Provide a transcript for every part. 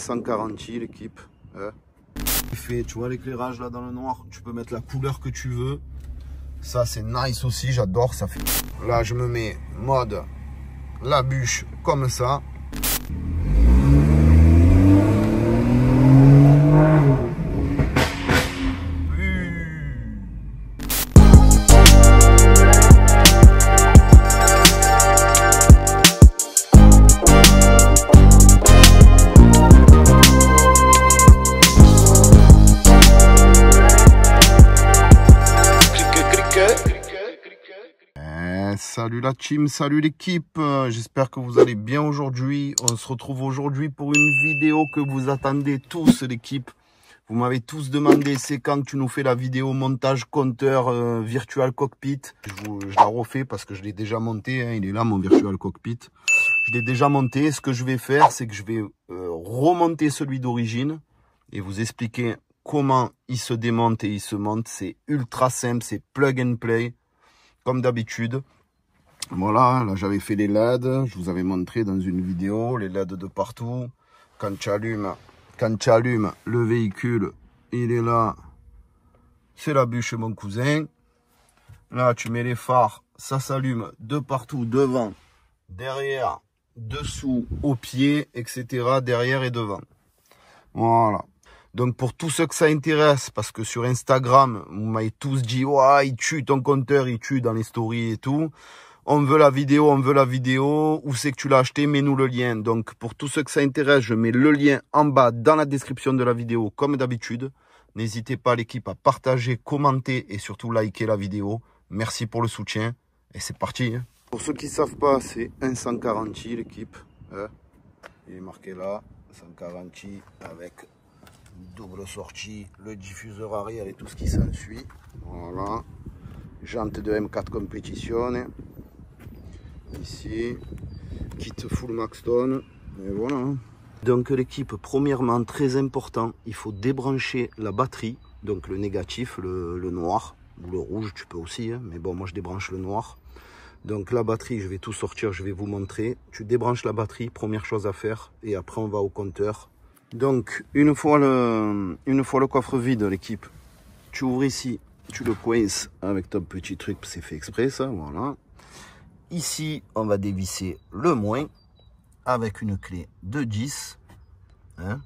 sans garantie l'équipe. Tu vois l'éclairage là dans le noir, tu peux mettre la couleur que tu veux. Ça c'est nice aussi, j'adore, ça fait. Là je me mets mode la bûche comme ça. Salut la team, salut l'équipe, j'espère que vous allez bien aujourd'hui. On se retrouve aujourd'hui pour une vidéo que vous attendez tous l'équipe. Vous m'avez tous demandé, c'est quand tu nous fais la vidéo montage compteur Virtual Cockpit. Je la refais parce que je l'ai déjà monté, hein, il est là mon Virtual Cockpit. Je l'ai déjà monté, ce que je vais faire c'est que je vais remonter celui d'origine et vous expliquer comment il se démonte et il se monte. C'est ultra simple, c'est plug and play comme d'habitude. Voilà, là j'avais fait les LED, je vous avais montré dans une vidéo, les LED de partout. Quand tu allumes le véhicule, il est là, c'est la bûche mon cousin. Là tu mets les phares, ça s'allume de partout, devant, derrière, dessous, au pied, etc. Derrière et devant. Voilà. Donc pour tous ceux que ça intéresse, parce que sur Instagram, vous m'avez tous dit, ouais, il tue ton compteur, il tue dans les stories et tout. On veut la vidéo, où c'est que tu l'as acheté, mets-nous le lien. Donc pour tous ceux que ça intéresse, je mets le lien en bas dans la description de la vidéo comme d'habitude. N'hésitez pas l'équipe à partager, commenter et surtout liker la vidéo. Merci pour le soutien et c'est parti. Pour ceux qui ne savent pas, c'est un 140 l'équipe. Il est marqué là, 140 avec double sortie, le diffuseur arrière et tout ce qui s'ensuit. Voilà. Jante de M4 Competition. Ici, kit full Maxton, et voilà. Donc l'équipe, premièrement, très important, il faut débrancher la batterie, donc le négatif, le noir, ou le rouge, tu peux aussi, hein, mais bon, moi je débranche le noir. Donc la batterie, je vais tout sortir, je vais vous montrer. Tu débranches la batterie, première chose à faire, et après on va au compteur. Donc, une fois le coffre vide, l'équipe, tu ouvres ici, tu le coinces avec ton petit truc, c'est fait exprès ça, voilà. Ici, on va dévisser le moins avec une clé de 10. Hein,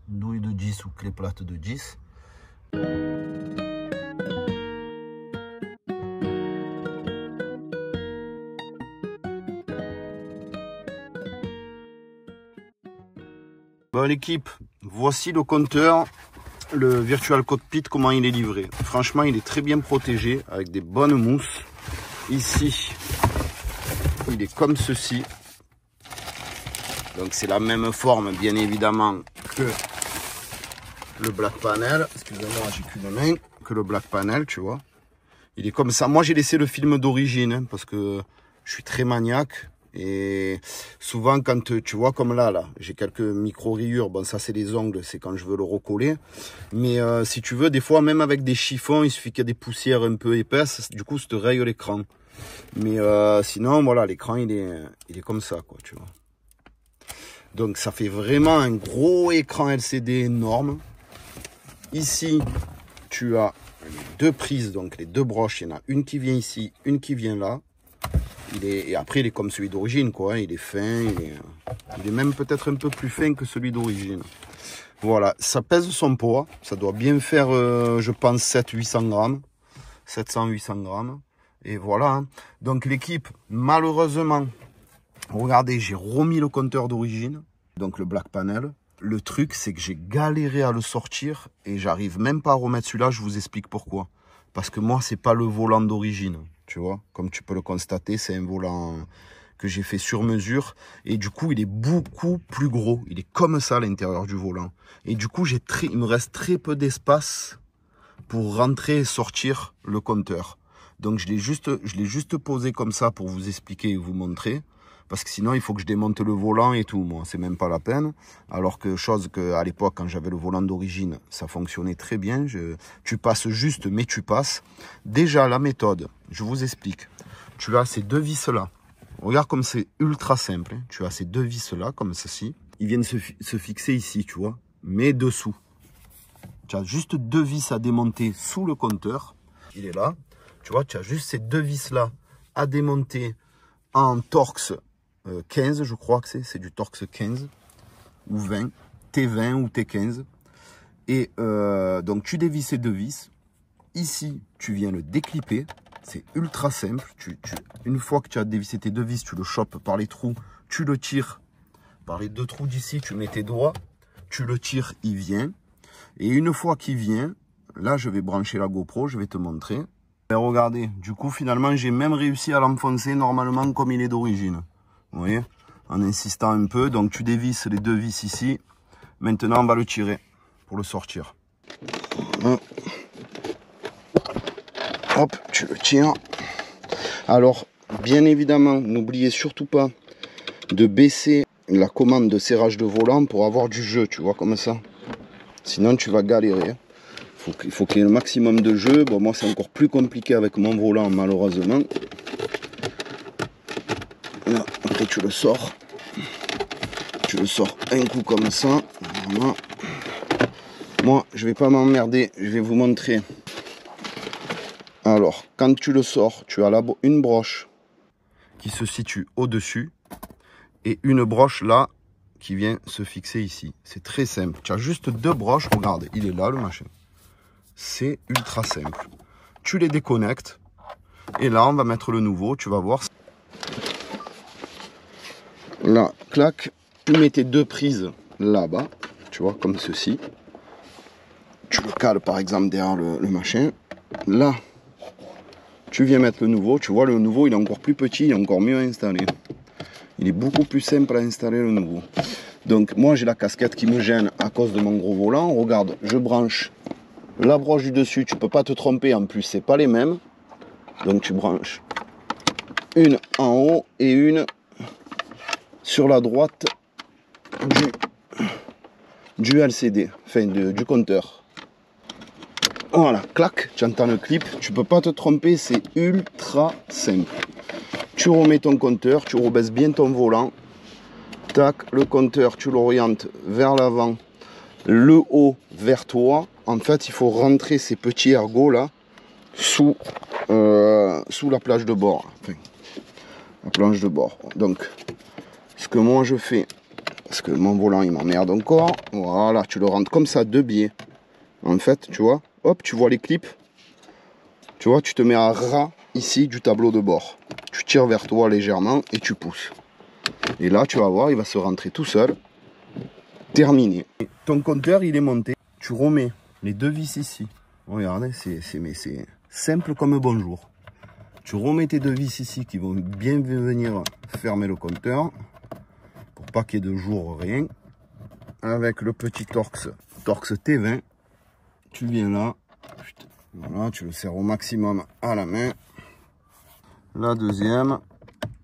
douille de 10 ou clé plate de 10. Bon l'équipe, voici le compteur, le Virtual Cockpit, comment il est livré. Franchement, il est très bien protégé avec des bonnes mousses. Ici, il est comme ceci. Donc c'est la même forme bien évidemment que le Black Panel. Excusez-moi, j'ai qu'une main. Que le Black Panel, tu vois. Il est comme ça. Moi j'ai laissé le film d'origine hein, parce que je suis très maniaque. Et souvent quand tu vois comme là j'ai quelques micro rayures. Bon ça c'est les ongles, c'est quand je veux le recoller. Mais si tu veux, des fois même avec des chiffons, il suffit qu'il y ait des poussières un peu épaisses. Du coup ça te raye l'écran. Mais sinon voilà, l'écran il est comme ça quoi, tu vois. Donc ça fait vraiment un gros écran LCD énorme. Ici tu as les deux prises, donc les deux broches. Il y en a une qui vient ici, une qui vient là. Et après il est comme celui d'origine quoi, il est fin, il est même peut-être un peu plus fin que celui d'origine. Voilà, ça pèse son poids, ça doit bien faire je pense 700-800 grammes, 700-800 grammes. Et voilà, hein. Donc l'équipe, malheureusement, regardez, j'ai remis le compteur d'origine, donc le Black Panel. Le truc, c'est que j'ai galéré à le sortir et j'arrive même pas à remettre celui-là, je vous explique pourquoi. Parce que moi, c'est pas le volant d'origine, tu vois. Comme tu peux le constater, c'est un volant que j'ai fait sur mesure. Et du coup, il est beaucoup plus gros. Il est comme ça à l'intérieur du volant. Et du coup, il me reste très peu d'espace pour rentrer et sortir le compteur. Donc je l'ai juste posé comme ça pour vous expliquer et vous montrer. Parce que sinon il faut que je démonte le volant et tout. Moi c'est même pas la peine. Alors que chose que à l'époque quand j'avais le volant d'origine, ça fonctionnait très bien. Tu passes juste mais tu passes. Déjà la méthode, je vous explique. Tu as ces deux vis là. Regarde comme c'est ultra simple. Hein. Tu as ces deux vis là comme ceci. ils viennent se fixer ici, tu vois, mais dessous. Tu as juste 2 vis à démonter sous le compteur. Il est là. Tu vois, tu as juste ces 2 vis-là à démonter en Torx 15, je crois que c'est du Torx 15 ou 20, T20 ou T15. Et donc, tu dévisses ces 2 vis. Ici, tu viens le déclipper. C'est ultra simple. Une fois que tu as dévissé tes 2 vis, tu le chopes par les trous, tu le tires par les 2 trous d'ici, tu mets tes doigts, tu le tires, il vient. Et une fois qu'il vient, là, je vais brancher la GoPro, je vais te montrer. Et regardez, du coup, finalement, j'ai même réussi à l'enfoncer normalement comme il est d'origine. Vous voyez, en insistant un peu. Donc, tu dévisses les 2 vis ici. Maintenant, on va le tirer pour le sortir. Hop, tu le tires. Alors, bien évidemment, n'oubliez surtout pas de baisser la commande de serrage de volant pour avoir du jeu, tu vois, comme ça. Sinon, tu vas galérer. Il faut qu'il y ait le maximum de jeu. Bon, moi, c'est encore plus compliqué avec mon volant, malheureusement. Là, après, tu le sors. Tu le sors un coup comme ça. Voilà. Moi, je vais pas m'emmerder. Je vais vous montrer. Alors, quand tu le sors, tu as une broche qui se situe au-dessus et une broche là qui vient se fixer ici. C'est très simple. Tu as juste 2 broches. Regarde, il est là le machin. C'est ultra simple. Tu les déconnectes et là, on va mettre le nouveau. Tu vas voir. Là, clac. Tu mets tes 2 prises là-bas. Tu vois, comme ceci. Tu le cales par exemple derrière le machin. Là, tu viens mettre le nouveau. Tu vois, le nouveau, il est encore plus petit, il est encore mieux installé. Il est beaucoup plus simple à installer le nouveau. Donc, moi, j'ai la casquette qui me gêne à cause de mon gros volant. Regarde, je branche la broche du dessus. Tu peux pas te tromper. En plus, c'est pas les mêmes. Donc, tu branches une en haut et une sur la droite du LCD, enfin du compteur. Voilà, clac, tu entends le clip. Tu peux pas te tromper, c'est ultra simple. Tu remets ton compteur, tu rebaisses bien ton volant. Tac, le compteur, tu l'orientes vers l'avant, le haut vers toi. En fait, il faut rentrer ces petits ergots là sous la plage de bord. Enfin, la planche de bord. Donc, ce que moi je fais, parce que mon volant il m'emmerde encore, voilà, tu le rentres comme ça de biais. En fait, tu vois, hop, tu vois les clips. Tu vois, tu te mets à ras ici du tableau de bord. Tu tires vers toi légèrement et tu pousses. Et là, tu vas voir, il va se rentrer tout seul. Terminé. Ton compteur, il est monté. Tu remets les 2 vis ici. Regardez, c'est simple comme bonjour. Tu remets tes 2 vis ici qui vont bien venir fermer le compteur. Pour pas qu'il y ait de jour, rien. Avec le petit Torx T20. Tu viens là. Voilà, tu le serres au maximum à la main. La deuxième.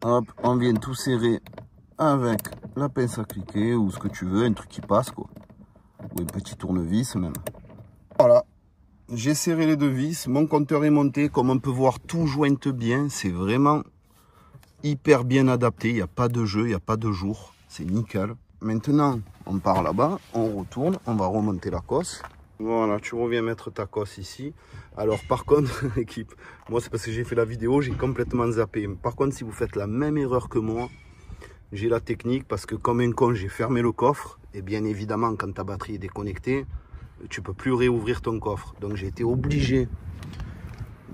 Hop, on vient tout serrer avec la pince à cliquer ou ce que tu veux, un truc qui passe quoi. Ou un petit tournevis même. Voilà, j'ai serré les 2 vis, mon compteur est monté, comme on peut voir tout jointe bien, c'est vraiment hyper bien adapté, il n'y a pas de jeu, il n'y a pas de jour, c'est nickel. Maintenant, on part là-bas, on retourne, on va remonter la cosse. Voilà, tu reviens mettre ta cosse ici. Alors par contre, équipe, moi c'est parce que j'ai fait la vidéo, j'ai complètement zappé. Par contre, si vous faites la même erreur que moi, j'ai la technique parce que comme un con, j'ai fermé le coffre. Et bien évidemment, quand ta batterie est déconnectée, tu peux plus réouvrir ton coffre. Donc j'ai été obligé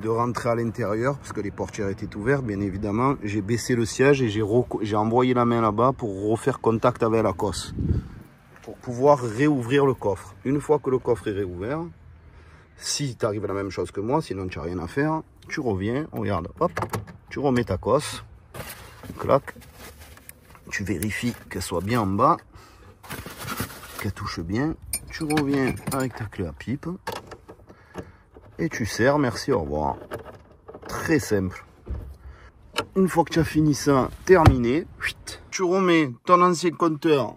de rentrer à l'intérieur parce que les portières étaient ouvertes, bien évidemment. J'ai baissé le siège et j'ai envoyé la main là-bas pour refaire contact avec la cosse. Pour pouvoir réouvrir le coffre. Une fois que le coffre est réouvert, si tu arrives à la même chose que moi, sinon tu n'as rien à faire, tu reviens, regarde, hop, tu remets ta cosse, clac, tu vérifies qu'elle soit bien en bas, qu'elle touche bien, tu reviens avec ta clé à pipe, et tu serres, merci, au revoir. Très simple. Une fois que tu as fini ça, terminé, tu remets ton ancien compteur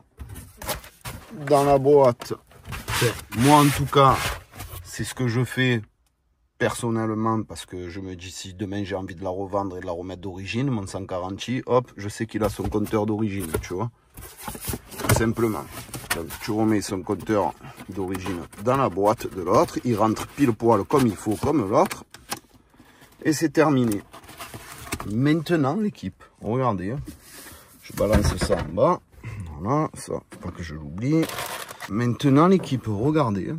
dans la boîte. Moi en tout cas, c'est ce que je fais personnellement parce que je me dis si demain j'ai envie de la revendre et de la remettre d'origine, mon 140, hop, je sais qu'il a son compteur d'origine, tu vois. simplement. Donc, tu remets son compteur d'origine dans la boîte de l'autre. Il rentre pile poil comme il faut, comme l'autre. Et c'est terminé. Maintenant, l'équipe, regardez. Hein. Je balance ça en bas. Voilà, ça, pas que je l'oublie. Maintenant, l'équipe, regardez.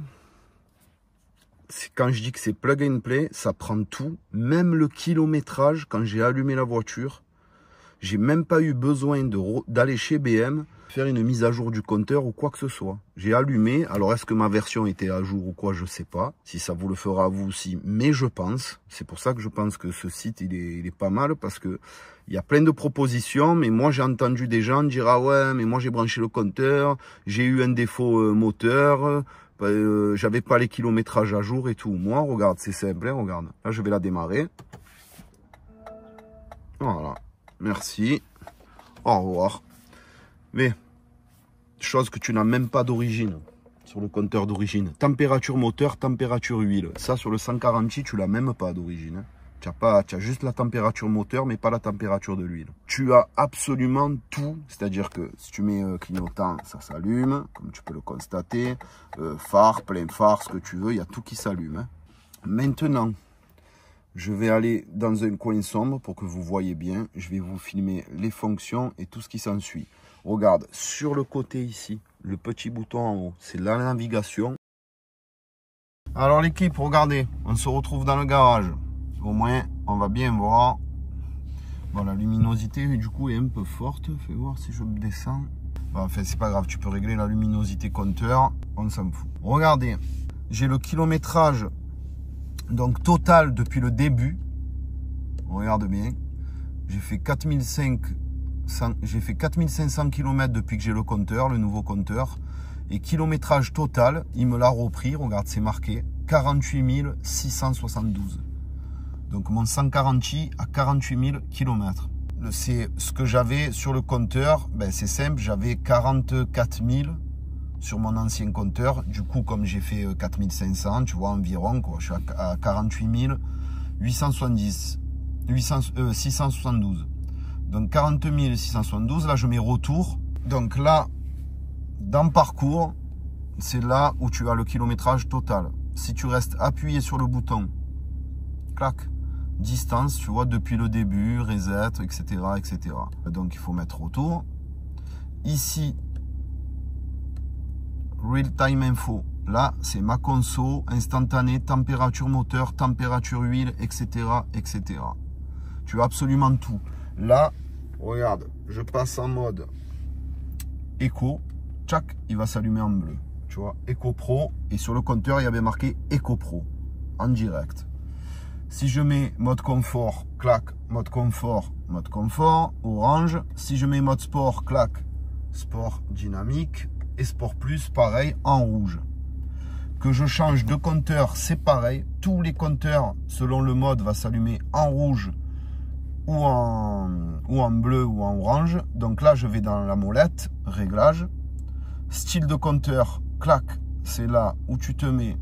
Quand je dis que c'est plug and play, ça prend tout. Même le kilométrage, quand j'ai allumé la voiture, j'ai même pas eu besoin d'aller chez BM, faire une mise à jour du compteur ou quoi que ce soit. J'ai allumé. Alors, est-ce que ma version était à jour ou quoi, je sais pas. Si ça vous le fera à vous aussi, mais je pense. C'est pour ça que je pense que ce site, il est pas mal, parce que il y a plein de propositions, mais moi, j'ai entendu des gens dire, ah ouais, mais moi, j'ai branché le compteur, j'ai eu un défaut moteur, j'avais pas les kilométrages à jour et tout. Moi, regarde, c'est simple, hein, regarde. Là, je vais la démarrer. Voilà. Merci. Au revoir. Mais, chose que tu n'as même pas d'origine sur le compteur d'origine. Température moteur, température huile. Ça, sur le 140i, tu l'as même pas d'origine. Tu as juste la température moteur, mais pas la température de l'huile. Tu as absolument tout. C'est-à-dire que si tu mets clignotant, ça s'allume, comme tu peux le constater. Phare, plein phare, ce que tu veux, il y a tout qui s'allume. Hein. Maintenant, je vais aller dans un coin sombre pour que vous voyez bien. Je vais vous filmer les fonctions et tout ce qui s'ensuit. Regarde, sur le côté ici, le petit bouton en haut, c'est la navigation. Alors l'équipe, regardez, on se retrouve dans le garage. Au moins, on va bien voir. Bon, la luminosité, du coup, est un peu forte. Fais voir si je descends. Bon, enfin, c'est pas grave, tu peux régler la luminosité compteur. On s'en fout. Regardez, j'ai le kilométrage donc total depuis le début. Regarde bien. J'ai fait 4500 km depuis que j'ai le compteur, le nouveau compteur. Et kilométrage total, il me l'a repris. Regarde, c'est marqué 48 672. Donc mon 140i à 48 000 km. C'est ce que j'avais sur le compteur. Ben, c'est simple, j'avais 44 000 sur mon ancien compteur. Du coup, comme j'ai fait 4500, tu vois, environ, quoi, je suis à 48 672. Donc 40 672, là je mets retour. Donc là, dans parcours, c'est là où tu as le kilométrage total. Si tu restes appuyé sur le bouton, clac, distance, tu vois, depuis le début, reset, etc., etc. Donc, il faut mettre retour. Ici, Real Time Info. Là, c'est ma conso, instantané, température moteur, température huile, etc., etc. Tu as absolument tout. Là, regarde, je passe en mode Eco. Tchac, il va s'allumer en bleu. Tu vois, Eco Pro. Et sur le compteur, il y avait marqué Eco Pro en direct. Si je mets mode confort, clac, mode confort, orange. Si je mets mode sport, clac, sport dynamique. Et sport plus, pareil, en rouge. Que je change de compteur, c'est pareil. Tous les compteurs, selon le mode, va s'allumer en rouge ou en bleu ou en orange. Donc là, je vais dans la molette, réglage. Style de compteur, clac, c'est là où tu te mets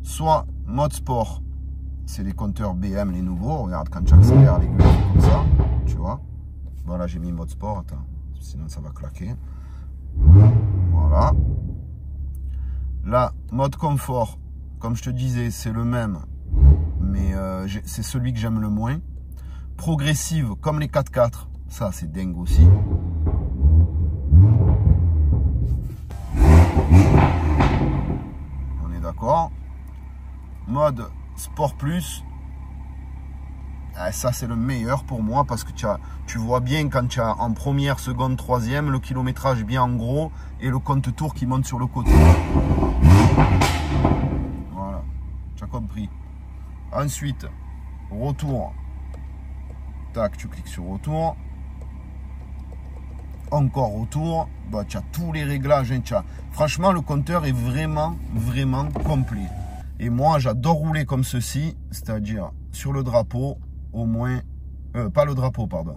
soit mode sport. C'est les compteurs BM, les nouveaux. Regarde, quand tu accélères l'aiguille comme ça, tu vois. Voilà, j'ai mis mode sport. Attends, sinon ça va claquer. Voilà. Là, mode confort, comme je te disais, c'est le même. Mais c'est celui que j'aime le moins. Progressive, comme les 4x4. Ça, c'est dingue aussi. On est d'accord. Mode sport plus, ça c'est le meilleur pour moi parce que tu vois bien quand tu as en première, seconde, troisième, le kilométrage bien en gros et le compte tour qui monte sur le côté. Voilà, tu as compris. Ensuite, retour. Tac, tu cliques sur retour. Encore retour. Bah, tu as tous les réglages. Hein, franchement, le compteur est vraiment, vraiment complet. Et moi, j'adore rouler comme ceci, c'est-à-dire sur le drapeau, au moins, pas le drapeau, pardon,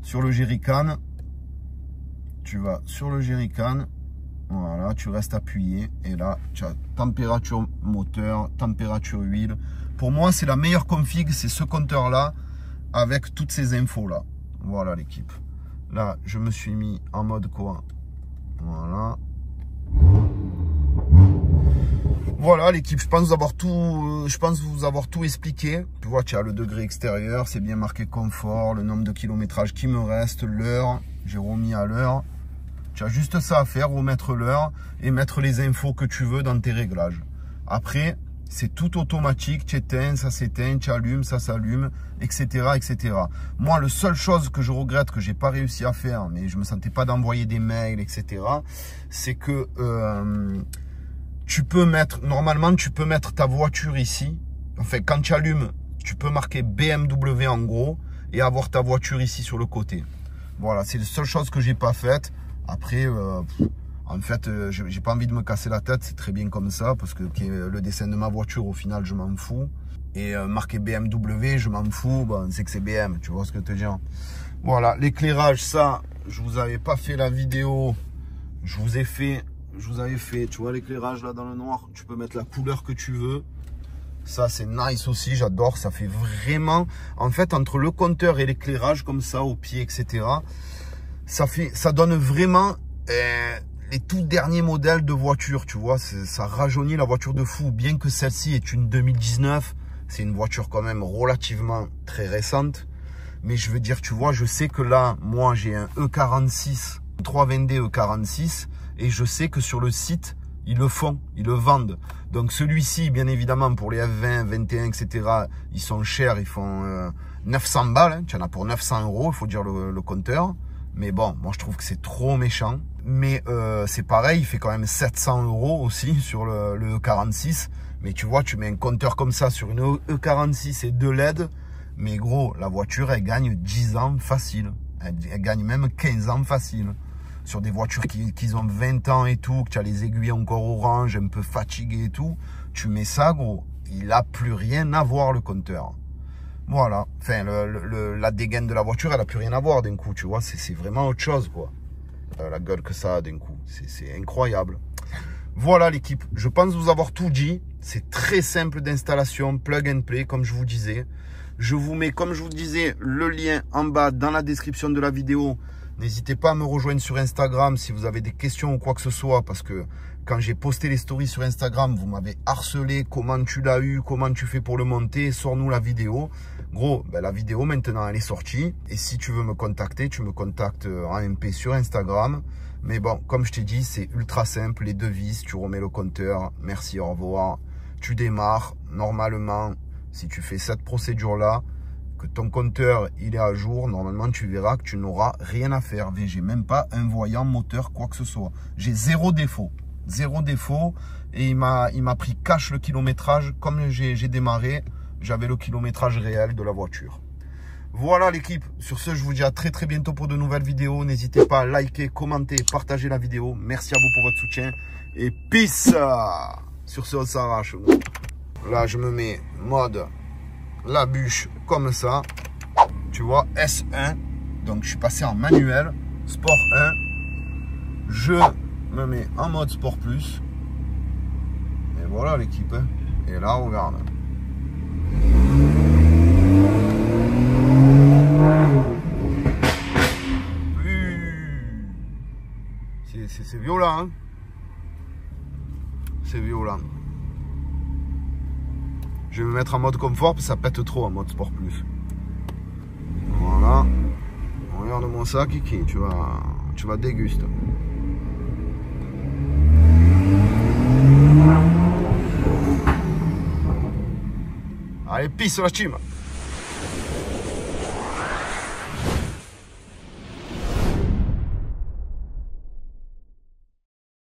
sur le jerrycan, tu vas sur le jerrycan, voilà, tu restes appuyé, et là, tu as température moteur, température huile. Pour moi, c'est la meilleure config, c'est ce compteur-là, avec toutes ces infos-là. Voilà l'équipe. Là, je me suis mis en mode quoi? Voilà. Voilà l'équipe, je pense vous avoir tout expliqué. Tu vois, tu as le degré extérieur, c'est bien marqué confort, le nombre de kilométrages qui me reste, l'heure, j'ai remis à l'heure. Tu as juste ça à faire, remettre l'heure et mettre les infos que tu veux dans tes réglages. Après, c'est tout automatique, tu éteins, ça s'éteint, tu allumes, ça s'allume, etc., etc. Moi, la seule chose que je regrette, que j'ai pas réussi à faire, mais je me sentais pas d'envoyer des mails, etc., c'est que tu peux mettre, normalement, tu peux mettre ta voiture ici. Enfin, quand tu allumes, tu peux marquer BMW en gros et avoir ta voiture ici sur le côté. Voilà, c'est la seule chose que j'ai pas faite. Après, en fait, j'ai pas envie de me casser la tête, c'est très bien comme ça, parce que le dessin de ma voiture, au final, je m'en fous. Et marqué BMW, je m'en fous, bon, c'est que c'est BM, tu vois ce que je te dis. Voilà, l'éclairage, ça, je vous avais pas fait la vidéo, je vous avais fait, tu vois l'éclairage là dans le noir, tu peux mettre la couleur que tu veux. Ça, c'est nice aussi, j'adore, ça fait vraiment, en fait, entre le compteur et l'éclairage, comme ça, au pied, etc., ça donne vraiment les tout derniers modèles de voiture, tu vois, ça rajeunit la voiture de fou, bien que celle-ci est une 2019, c'est une voiture quand même relativement très récente, mais je veux dire, tu vois, je sais que là, moi, j'ai un E46, 320D E46, et je sais que sur le site, ils le font, ils le vendent. Donc celui-ci, bien évidemment, pour les F20, 21, etc., ils sont chers, ils font 900 balles, hein, tu en as pour 900 €, il faut dire le compteur. Mais bon, moi je trouve que c'est trop méchant. Mais c'est pareil, il fait quand même 700 € aussi sur le E46. Mais tu vois, tu mets un compteur comme ça sur une E46 et 2 LED. Mais gros, la voiture, elle gagne 10 ans facile. Elle gagne même 15 ans facile. Sur des voitures qui ont 20 ans et tout, que tu as les aiguilles encore orange, un peu fatigué et tout. Tu mets ça, gros, il n'a plus rien à voir le compteur. Voilà, enfin, la dégaine de la voiture, elle n'a plus rien à voir d'un coup, tu vois, c'est vraiment autre chose, quoi. La gueule que ça a d'un coup, c'est incroyable. Voilà l'équipe, je pense vous avoir tout dit. C'est très simple d'installation, plug and play, comme je vous disais. Je vous mets, comme je vous disais, le lien en bas dans la description de la vidéo. N'hésitez pas à me rejoindre sur Instagram si vous avez des questions ou quoi que ce soit, parce que quand j'ai posté les stories sur Instagram, vous m'avez harcelé, comment tu l'as eu, comment tu fais pour le monter, sors-nous la vidéo. Gros, ben la vidéo maintenant elle est sortie, et si tu veux me contacter, tu me contactes en MP sur Instagram. Mais bon, comme je t'ai dit, c'est ultra simple, les devises, tu remets le compteur, merci, au revoir. Tu démarres, normalement, si tu fais cette procédure-là, que ton compteur il est à jour, normalement tu verras que tu n'auras rien à faire. J'ai même pas un voyant moteur, quoi que ce soit. J'ai zéro défaut, et il m'a pris cash le kilométrage. Comme j'ai démarré, j'avais le kilométrage réel de la voiture. Voilà l'équipe, sur ce je vous dis à très bientôt pour de nouvelles vidéos. N'hésitez pas à liker, commenter, partager la vidéo. Merci à vous pour votre soutien et peace. Sur ce on s'arrache. Là je me mets mode la bûche comme ça, tu vois, S1, donc je suis passé en manuel, sport 1, je me mets en mode sport plus, et voilà l'équipe, hein. Et là regarde, c'est violent, hein. C'est violent. Je vais me mettre en mode confort parce que ça pète trop en mode sport plus. Voilà. Regarde-moi ça, Kiki. Tu vas déguster. Allez, pisse la team.